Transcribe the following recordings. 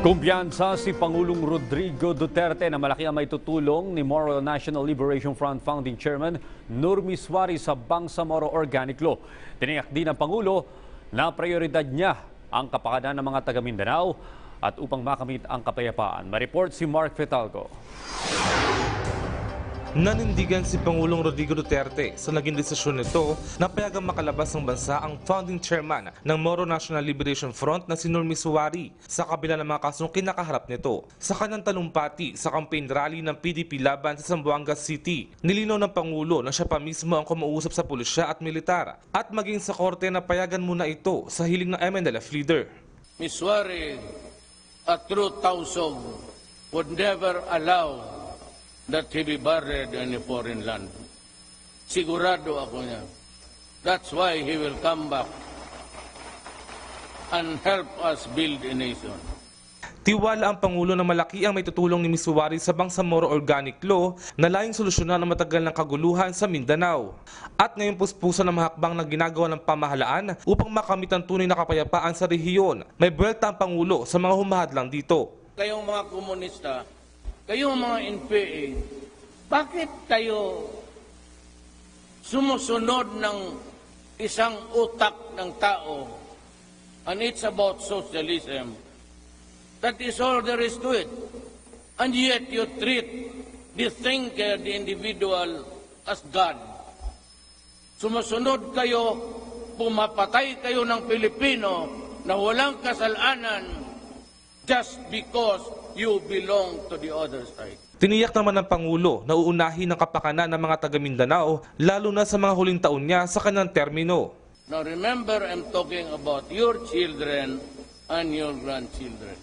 Kumpiyansa si Pangulong Rodrigo Duterte na malaki ang maitutulong ni Moro National Liberation Front Founding Chairman Nurmi Suarez sa Bangsamoro Organic Law. Tiniyak din ng Pangulo na prioridad niya ang kapakanan ng mga taga Mindanao at upang makamit ang kapayapaan. Ma-report si Mark Fetalco. Nanindigan si Pangulong Rodrigo Duterte sa naging desisyon nito na payagang makalabas ng bansa ang founding chairman ng Moro National Liberation Front na si Nurmi Suarez sa kabila ng mga kasong kinakaharap nito. Sa kanyang talumpati sa campaign rally ng PDP laban sa Zamboanga City, nilinaw ng Pangulo na siya pa mismo ang kumausap sa pulisya at militar at maging sa korte na payagan muna ito sa hiling ng MNLF leader. Ms. Suarez, a true Tausog, would never allow that he be buried in a foreign land. Sigurado ako niya. That's why he will come back and help us build a nation. Tiwala ang Pangulo na malaki ang may tutulong ni Ms. Suarez sa Bangsamoro Organic Law na layong solusyonan ang matagal ng kaguluhan sa Mindanao. At ngayon puspusan ng mahakbang na ginagawa ng pamahalaan upang makamit ang tunay na kapayapaan sa rehiyon. May buwelta ang Pangulo sa mga humahadlang dito. Kayong mga komunista, kayong mga NPA, bakit kayo sumusunod ng isang utak ng tao? And it's about socialism. That is all there is to it. And yet you treat the thinker, the individual, as God. Sumusunod kayo, pumapatay kayo ng Pilipino na walang kasalanan just because you belong to the other side. Tiniyak naman ng Pangulo na uunahin ang kapakanan ng mga taga Mindanao lalo na sa mga huling taon niya sa kanyang termino. Now remember, I'm talking about your children and your grandchildren.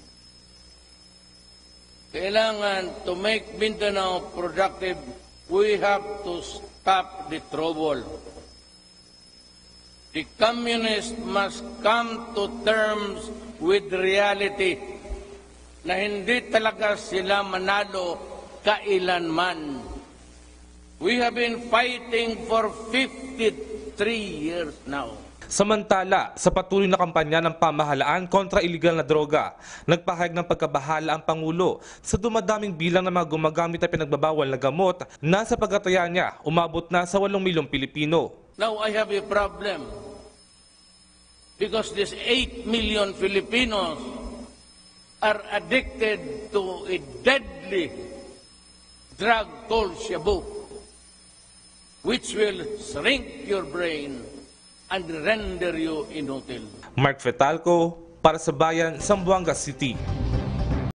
Kailangan to make Mindanao productive, we have to stop the trouble. The communists must come to terms with reality na hindi talaga sila manalo kailanman. We have been fighting for 53 years now. Samantala, sa patuloy na kampanya ng pamahalaan kontra iligal na droga, nagpahayag ng pagkabahala ang Pangulo sa dumadaming bilang ng mga gumagamit at pinagbabawal na gamot na sa pagkataya niya umabot na sa 8 milyong Pilipino. Now I have a problem because these 8 million Filipinos are addicted to a deadly drug called shabu, which will shrink your brain and render you inutil. Mark Fetalco para sa Bayan, Zamboanga City.